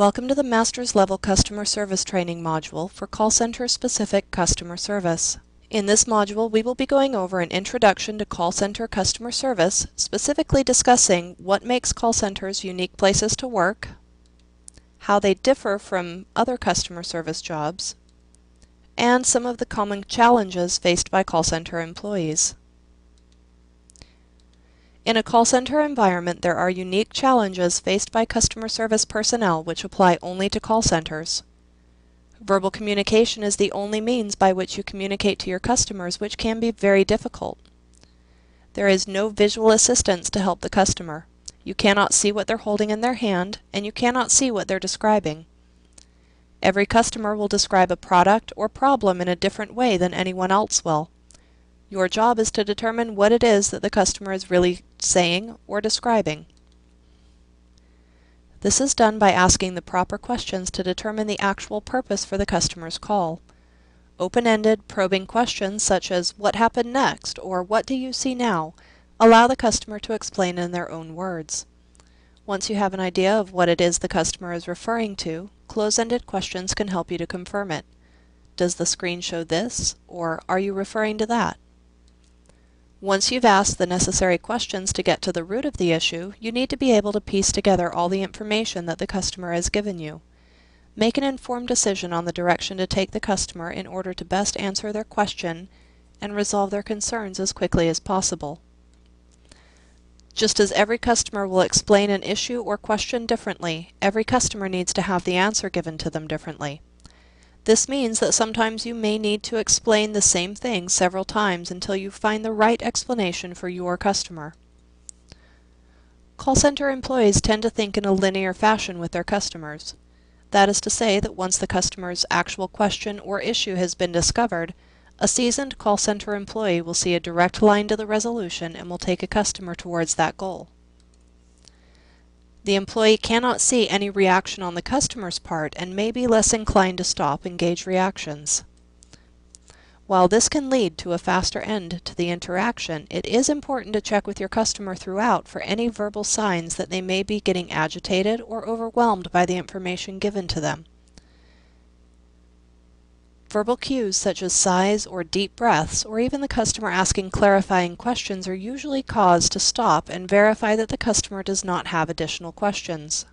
Welcome to the Master's Level Customer Service Training module for call center-specific customer service. In this module, we will be going over an introduction to call center customer service, specifically discussing what makes call centers unique places to work, how they differ from other customer service jobs, and some of the common challenges faced by call center employees. In a call center environment, there are unique challenges faced by customer service personnel which apply only to call centers. Verbal communication is the only means by which you communicate to your customers, which can be very difficult. There is no visual assistance to help the customer. You cannot see what they're holding in their hand, and you cannot see what they're describing. Every customer will describe a product or problem in a different way than anyone else will. Your job is to determine what it is that the customer is really saying or describing. This is done by asking the proper questions to determine the actual purpose for the customer's call. Open-ended, probing questions such as, "What happened next?" or "What do you see now?" allow the customer to explain in their own words. Once you have an idea of what it is the customer is referring to, close-ended questions can help you to confirm it. Does the screen show this? Or are you referring to that? Once you've asked the necessary questions to get to the root of the issue, you need to be able to piece together all the information that the customer has given you. Make an informed decision on the direction to take the customer in order to best answer their question and resolve their concerns as quickly as possible. Just as every customer will explain an issue or question differently, every customer needs to have the answer given to them differently. This means that sometimes you may need to explain the same thing several times until you find the right explanation for your customer. Call center employees tend to think in a linear fashion with their customers. That is to say that once the customer's actual question or issue has been discovered, a seasoned call center employee will see a direct line to the resolution and will take a customer towards that goal. The employee cannot see any reaction on the customer's part and may be less inclined to stop and gauge reactions. While this can lead to a faster end to the interaction, it is important to check with your customer throughout for any verbal signs that they may be getting agitated or overwhelmed by the information given to them. Verbal cues such as sighs or deep breaths, or even the customer asking clarifying questions, are usually cause to stop and verify that the customer does not have additional questions.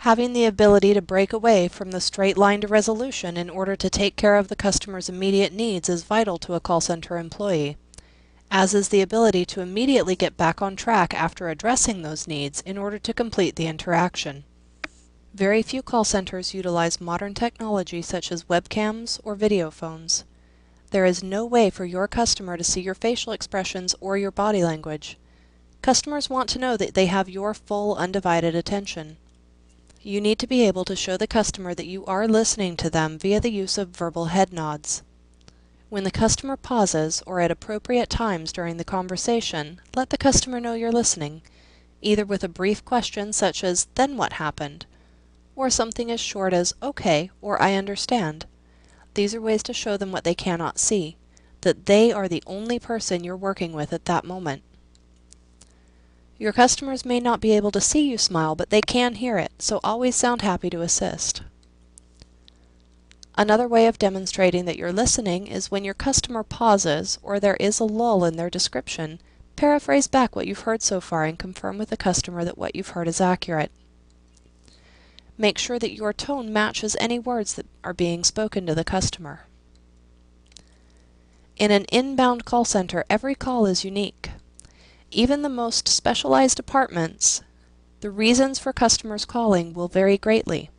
Having the ability to break away from the straight line to resolution in order to take care of the customer's immediate needs is vital to a call center employee, as is the ability to immediately get back on track after addressing those needs in order to complete the interaction. Very few call centers utilize modern technology such as webcams or video phones. There is no way for your customer to see your facial expressions or your body language. Customers want to know that they have your full, undivided attention. You need to be able to show the customer that you are listening to them via the use of verbal head nods. When the customer pauses or at appropriate times during the conversation, let the customer know you're listening, either with a brief question such as, "Then what happened?" or something as short as, "Okay," or "I understand." These are ways to show them what they cannot see, that they are the only person you're working with at that moment. Your customers may not be able to see you smile, but they can hear it, so always sound happy to assist. Another way of demonstrating that you're listening is when your customer pauses or there is a lull in their description, paraphrase back what you've heard so far and confirm with the customer that what you've heard is accurate. Make sure that your tone matches any words that are being spoken to the customer. In an inbound call center, every call is unique. Even the most specialized departments, the reasons for customers calling will vary greatly.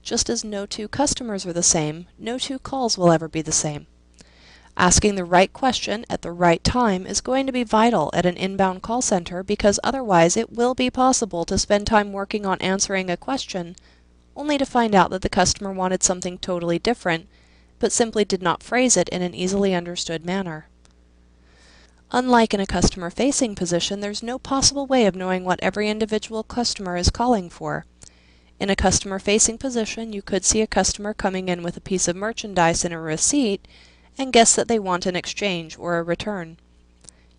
Just as no two customers are the same, no two calls will ever be the same. Asking the right question at the right time is going to be vital at an inbound call center, because otherwise it will be possible to spend time working on answering a question only to find out that the customer wanted something totally different, but simply did not phrase it in an easily understood manner. Unlike in a customer-facing position, there's no possible way of knowing what every individual customer is calling for. In a customer-facing position, you could see a customer coming in with a piece of merchandise and a receipt and guess that they want an exchange or a return.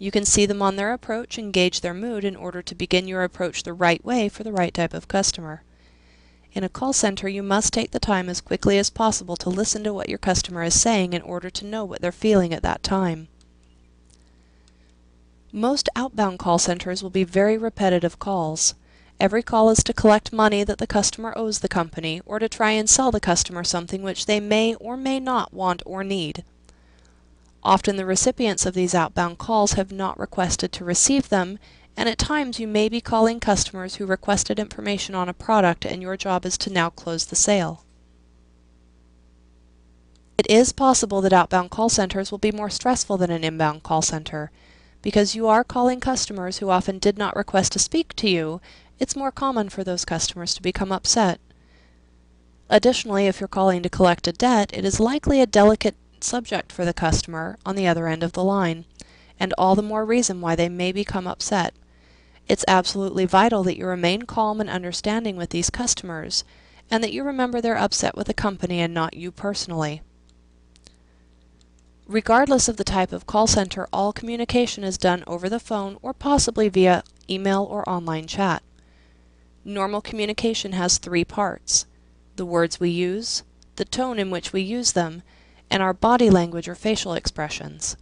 You can see them on their approach and gauge their mood in order to begin your approach the right way for the right type of customer. In a call center, you must take the time as quickly as possible to listen to what your customer is saying in order to know what they're feeling at that time. Most outbound call centers will be very repetitive calls. Every call is to collect money that the customer owes the company, or to try and sell the customer something which they may or may not want or need. Often the recipients of these outbound calls have not requested to receive them, and at times you may be calling customers who requested information on a product and your job is to now close the sale. It is possible that outbound call centers will be more stressful than an inbound call center. Because you are calling customers who often did not request to speak to you, it's more common for those customers to become upset. Additionally, if you're calling to collect a debt, it is likely a delicate subject for the customer on the other end of the line, and all the more reason why they may become upset. It's absolutely vital that you remain calm and understanding with these customers, and that you remember they're upset with the company and not you personally. Regardless of the type of call center, all communication is done over the phone or possibly via email or online chat. Normal communication has three parts: the words we use, the tone in which we use them, and our body language or facial expressions.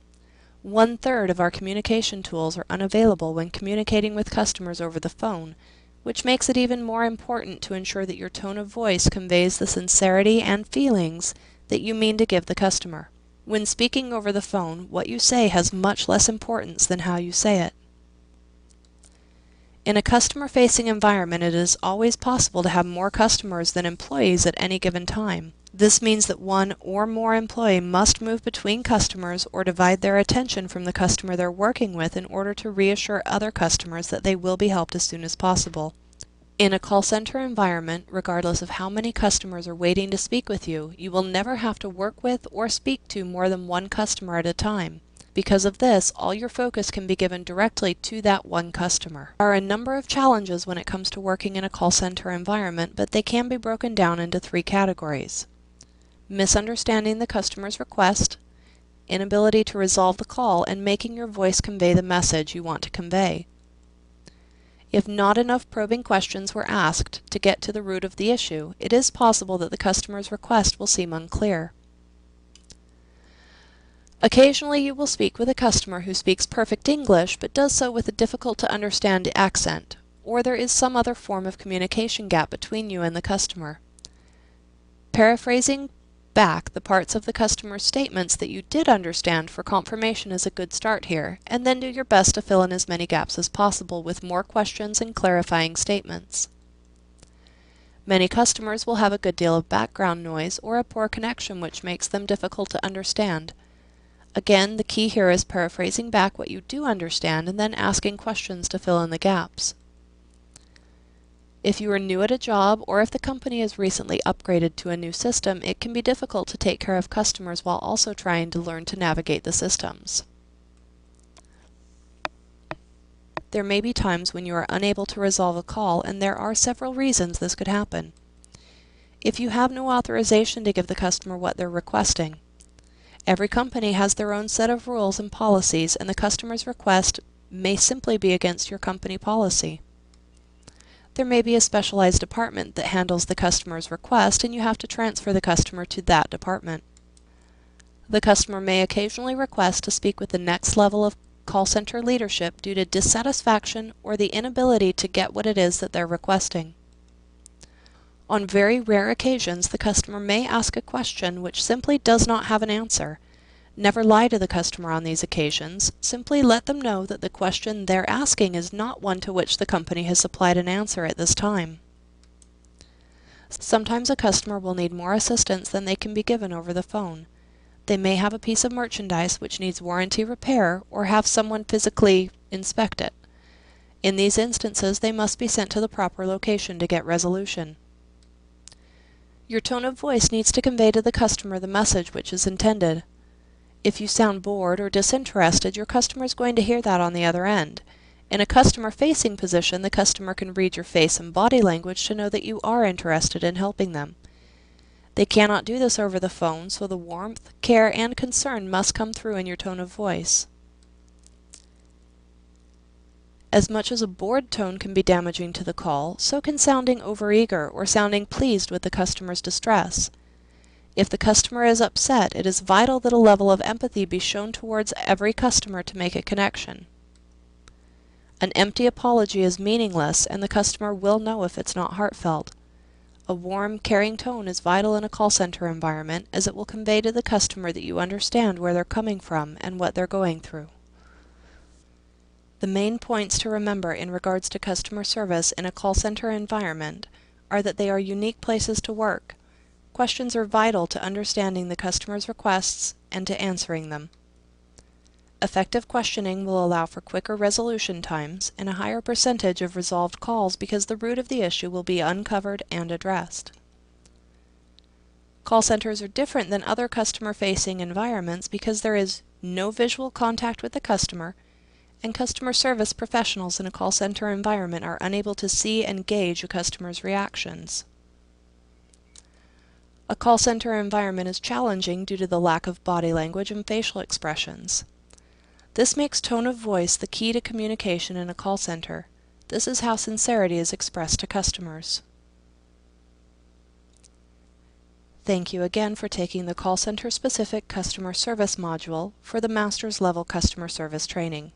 1/3 of our communication tools are unavailable when communicating with customers over the phone, which makes it even more important to ensure that your tone of voice conveys the sincerity and feelings that you mean to give the customer. When speaking over the phone, what you say has much less importance than how you say it. In a customer-facing environment, it is always possible to have more customers than employees at any given time. This means that one or more employees must move between customers or divide their attention from the customer they're working with in order to reassure other customers that they will be helped as soon as possible. In a call center environment, regardless of how many customers are waiting to speak with you, you will never have to work with or speak to more than one customer at a time. Because of this, all your focus can be given directly to that one customer. There are a number of challenges when it comes to working in a call center environment, but they can be broken down into three categories: misunderstanding the customer's request, inability to resolve the call, and making your voice convey the message you want to convey. If not enough probing questions were asked to get to the root of the issue, it is possible that the customer's request will seem unclear. Occasionally you will speak with a customer who speaks perfect English but does so with a difficult-to-understand accent, or there is some other form of communication gap between you and the customer. Paraphrasing back the parts of the customer's statements that you did understand for confirmation is a good start here, and then do your best to fill in as many gaps as possible with more questions and clarifying statements. Many customers will have a good deal of background noise or a poor connection which makes them difficult to understand. Again, the key here is paraphrasing back what you do understand and then asking questions to fill in the gaps. If you are new at a job or if the company has recently upgraded to a new system, it can be difficult to take care of customers while also trying to learn to navigate the systems. There may be times when you are unable to resolve a call, and there are several reasons this could happen. If you have no authorization to give the customer what they're requesting, every company has their own set of rules and policies, and the customer's request may simply be against your company policy. There may be a specialized department that handles the customer's request, and you have to transfer the customer to that department. The customer may occasionally request to speak with the next level of call center leadership due to dissatisfaction or the inability to get what it is that they're requesting. On very rare occasions, the customer may ask a question which simply does not have an answer. Never lie to the customer on these occasions. Simply let them know that the question they're asking is not one to which the company has supplied an answer at this time. Sometimes a customer will need more assistance than they can be given over the phone. They may have a piece of merchandise which needs warranty repair or have someone physically inspect it. In these instances, they must be sent to the proper location to get resolution. Your tone of voice needs to convey to the customer the message which is intended. If you sound bored or disinterested, your customer is going to hear that on the other end. In a customer-facing position, the customer can read your face and body language to know that you are interested in helping them. They cannot do this over the phone, so the warmth, care, and concern must come through in your tone of voice. As much as a bored tone can be damaging to the call, so can sounding overeager or sounding pleased with the customer's distress. If the customer is upset, it is vital that a level of empathy be shown towards every customer to make a connection. An empty apology is meaningless, and the customer will know if it's not heartfelt. A warm, caring tone is vital in a call center environment, as it will convey to the customer that you understand where they're coming from and what they're going through. The main points to remember in regards to customer service in a call center environment are that they are unique places to work. Questions are vital to understanding the customer's requests and to answering them. Effective questioning will allow for quicker resolution times and a higher percentage of resolved calls because the root of the issue will be uncovered and addressed. Call centers are different than other customer-facing environments because there is no visual contact with the customer, and customer service professionals in a call center environment are unable to see and gauge a customer's reactions. A call center environment is challenging due to the lack of body language and facial expressions. This makes tone of voice the key to communication in a call center. This is how sincerity is expressed to customers. Thank you again for taking the call center specific customer service module for the Master's Level Customer Service Training.